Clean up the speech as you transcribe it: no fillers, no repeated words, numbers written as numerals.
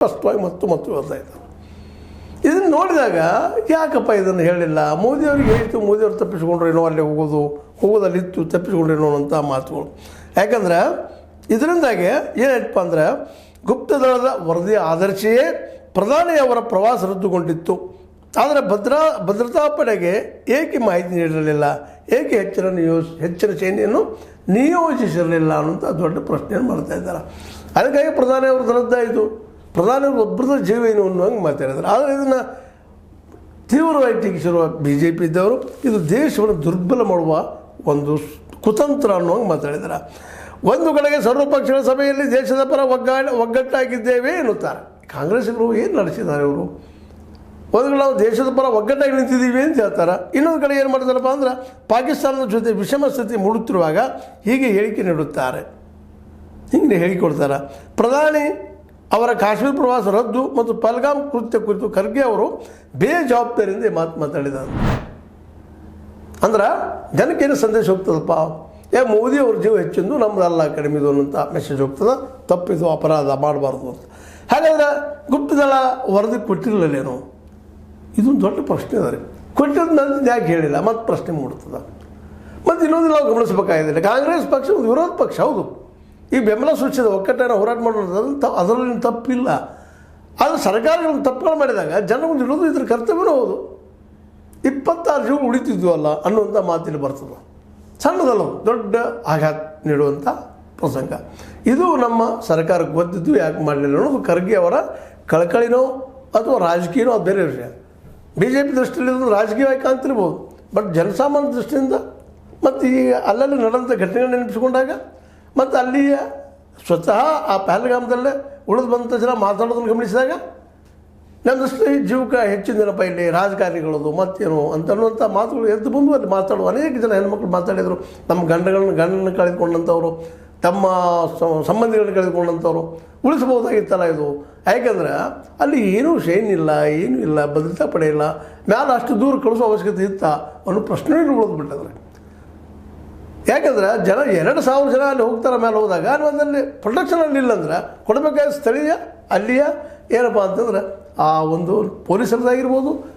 ಸ್ಪಷ್ಟವಾಗಿ ಮತ್ತು ಹೇಳ್ತಾ ಇದ್ದಾರೆ. ಇದನ್ನು ನೋಡಿದಾಗ ಯಾಕಪ್ಪ ಇದನ್ನು ಹೇಳಿಲ್ಲ, ಮೋದಿಯವ್ರಿಗೆ ಹೇಳಿತು, ಮೋದಿಯವ್ರು ತಪ್ಪಿಸ್ಕೊಂಡ್ರೇನೋ ಅಲ್ಲಿ ಹೋಗೋದಲ್ಲಿತ್ತು ತಪ್ಪಿಸ್ಕೊಂಡ್ರೇನೋ ಅಂತ ಮಾತುಗಳು. ಯಾಕಂದ್ರೆ ಇದರಿಂದಾಗಿ ಏನಾಯ್ತಪ್ಪ ಅಂದ್ರೆ ಗುಪ್ತದಳದ ವರದಿಯ ಆಧರಿಸಿಯೇ ಪ್ರಧಾನಿಯವರ ಪ್ರವಾಸ ರದ್ದುಗೊಂಡಿತ್ತು. ಆದರೆ ಭದ್ರತಾ ಪಡೆಗೆ ಏಕೆ ಮಾಹಿತಿ ನೀಡಿರಲಿಲ್ಲ, ಏಕೆ ಹೆಚ್ಚಿನ ಸೇನೆಯನ್ನು ನಿಯೋಜಿಸಿರಲಿಲ್ಲ ಅನ್ನೋಂಥ ದೊಡ್ಡ ಪ್ರಶ್ನೆಯನ್ನು ಮಾಡ್ತಾ ಇದ್ದಾರೆ. ಅದಕ್ಕಾಗಿ ಪ್ರಧಾನಿಯವರು ರದ್ದಾಯಿತು, ಪ್ರಧಾನಿಯವರು ಒಬ್ಬರದ ಜೀವ ಏನು ಅನ್ನೋಂಗೆ ಮಾತಾಡಿದ್ದಾರೆ. ಆದರೆ ಇದನ್ನು ತೀವ್ರವಾಗಿ ಟೀಕಿಸಿರುವ BJP ಇದ್ದವರು ಇದು ದೇಶವನ್ನು ದುರ್ಬಲ ಮಾಡುವ ಒಂದು ಕುತಂತ್ರ ಅನ್ನೋಂಗೆ ಮಾತಾಡಿದ್ದಾರೆ. ಒಂದು ಕಡೆಗೆ ಸರ್ವಪಕ್ಷಗಳ ಸಭೆಯಲ್ಲಿ ದೇಶದ ಪರ ಒಗ್ಗಟ್ಟಾಗಿದ್ದೇವೆ ಎನ್ನುತ್ತಾರೆ. ಕಾಂಗ್ರೆಸ್ಸಿಗರು ಏನು ನಡೆಸಿದ್ದಾರೆ ಇವರು? ಒಂದು ಕಡೆ ನಾವು ದೇಶದ ಪರ ಒಗ್ಗಟ್ಟಾಗಿ ನಿಂತಿದ್ದೀವಿ ಅಂತ ಹೇಳ್ತಾರೆ, ಇನ್ನೊಂದು ಕಡೆ ಏನು ಮಾಡ್ತಾರಪ್ಪ ಅಂದ್ರೆ ಪಾಕಿಸ್ತಾನದ ಜೊತೆ ವಿಷಮ ಸ್ಥಿತಿ ಮೂಡುತ್ತಿರುವಾಗ ಹೀಗೆ ಹೇಳಿಕೆ ನೀಡುತ್ತಾರೆ, ಹಿಂಗೆ ಹೇಳಿಕೊಡ್ತಾರೆ. ಪ್ರಧಾನಿ ಅವರ ಕಾಶ್ಮೀರ ಪ್ರವಾಸ ರದ್ದು ಮತ್ತು ಪಹಲ್ಗಾಮ್ ಕೃತ್ಯ ಕುರಿತು ಖರ್ಗೆ ಅವರು ಬೇಜವಾಬ್ದಾರಿಯಿಂದ ಮಾತಾಡಿದ್ದಾರೆ. ಅಂದ್ರೆ ಜನಕ್ಕೇನು ಸಂದೇಶ ಹೋಗ್ತದಪ್ಪ, ಮೋದಿ ಅವ್ರ ಜೀವ ಹೆಚ್ಚಿಂದು ನಮ್ಮದಲ್ಲ ಕಡಿಮೆದು ಅನ್ನೋಂಥ ಮೆಸೇಜ್ ಹೋಗ್ತದೆ. ತಪ್ಪಿದು, ಅಪರಾಧ ಮಾಡಬಾರ್ದು ಅಂತ. ಹಾಗಾದ್ರೆ ಗುಪ್ತದಳ ವರದಿ ಕೊಟ್ಟಿರಲಿಲ್ಲೇನು? ಇದೊಂದು ದೊಡ್ಡ ಪ್ರಶ್ನೆ ಅದ ರೀ. ಕೊಟ್ಟಿರೋದು ನನ್ನ ಯಾಕೆ ಹೇಳಿಲ್ಲ ಮತ್ತು ಪ್ರಶ್ನೆ ಮೂಡ್ತದೆ. ಮತ್ತು ಇನ್ನೊಂದು ನಾವು ಗಮನಿಸಬೇಕಾಗಿದೆ, ಕಾಂಗ್ರೆಸ್ ಪಕ್ಷ ಒಂದು ವಿರೋಧ ಪಕ್ಷ, ಹೌದು, ಈ ಬೆಂಬಲ ಸೂಚಿಸಿದ ಒಕ್ಕಟ್ಟನ್ನು ಹೋರಾಟ ಮಾಡೋದು ಅದರಲ್ಲಿ ತಪ್ಪಿಲ್ಲ. ಆದರೆ ಸರ್ಕಾರಗಳು ತಪ್ಪುಗಳು ಮಾಡಿದಾಗ ಜನ ಒಂದು ಇಡೋದು ಇದ್ರ ಕರ್ತವ್ಯನೂ ಹೌದು. 26 ಜೀವ ಉಳಿತಿದ್ವಲ್ಲ ಅನ್ನುವಂಥ ಮಾತಿಲ್ಲಿ ಬರ್ತದೆ. ಸಣ್ಣದಲ್ಲ, ದೊಡ್ಡ ಆಘಾತ ನೀಡುವಂಥ ಪ್ರಸಂಗ. ಇದು ನಮ್ಮ ಸರ್ಕಾರಕ್ಕೆ ಗೊತ್ತಿದ್ದು ಯಾಕೆ ಮಾಡಲಿಲ್ಲ ಅನ್ನೋದು ಖರ್ಗೆ ಅವರ ಕಳಕಳಿನೋ ಅಥವಾ ರಾಜಕೀಯನೋ ಅದು ಬೇರೆ ವಿಷಯ. BJP ದೃಷ್ಟಿಯಲ್ಲಿ ಇದನ್ನು ರಾಜಕೀಯವಾಗಿ ಕಾಣ್ತಿರ್ಬೋದು, ಬಟ್ ಜನಸಾಮಾನ್ಯ ದೃಷ್ಟಿಯಿಂದ ಮತ್ತು ಈ ಅಲ್ಲಲ್ಲಿ ನಡೆದಂಥ ಘಟನೆಗಳನ್ನ ನೆನಪಿಸ್ಕೊಂಡಾಗ ಮತ್ತು ಅಲ್ಲಿಯ ಸ್ವತಃ ಆ ಪಹಲ್ಗಾಮದಲ್ಲೇ ಉಳಿದು ಬಂದಂಥ ಜನ ಮಾತಾಡೋದನ್ನು ಗಮನಿಸಿದಾಗ ನಮ್ಮ ದೃಷ್ಟಿ ಜೀವಕ್ಕೆ ಹೆಚ್ಚಿನ ದಿನಪ್ಪ ಇಲ್ಲಿ ರಾಜಕಾರಣಿಗಳದು ಮತ್ತೇನು ಅಂತ ಅನ್ನುವಂಥ ಮಾತುಗಳು ಎದ್ದು ಬಂದು ಅಲ್ಲಿ ಮಾತಾಡುವ ಅನೇಕ ಜನ ಹೆಣ್ಮಕ್ಳು ಮಾತಾಡಿದರು. ನಮ್ಮ ಗಂಡನ ಕಳೆದುಕೊಂಡಂಥವ್ರು, ತಮ್ಮ ಸಂಬಂಧಿಗಳನ್ನ ಕಳೆದುಕೊಂಡಂಥವ್ರು ಉಳಿಸ್ಬೋದಾಗಿತ್ತಲ್ಲ ಇದು. ಯಾಕೆಂದ್ರೆ ಅಲ್ಲಿ ಏನೂ ಶೈನಿಲ್ಲ, ಏನೂ ಇಲ್ಲ, ಭದ್ರತಾ ಪಡೆ ಇಲ್ಲ, ಮ್ಯಾಲೆ ಅಷ್ಟು ದೂರ ಕಳಿಸೋ ಅವಶ್ಯಕತೆ ಇತ್ತ ಅನ್ನೋ ಪ್ರಶ್ನೆ ಉಳಿದ್ಬಿಟ್ಟಿದ್ರೆ. ಯಾಕಂದ್ರೆ ಜನ 2,000 ಜನ ಅಲ್ಲಿ ಹೋಗ್ತಾರೆ ಮೇಲೆ ಹೋದಾಗ ಅದರಲ್ಲಿ ಪ್ರೊಟೆಕ್ಷನ್ ಅಲ್ಲಿ ಇಲ್ಲಂದ್ರೆ ಕೊಡಬೇಕಾದ ಸ್ಥಳೀಯ ಅಲ್ಲಿಯ ಏನಪ್ಪ ಅಂತಂದ್ರೆ ಆ ಒಂದು ಪೊಲೀಸರದಾಗಿರ್ಬೋದು,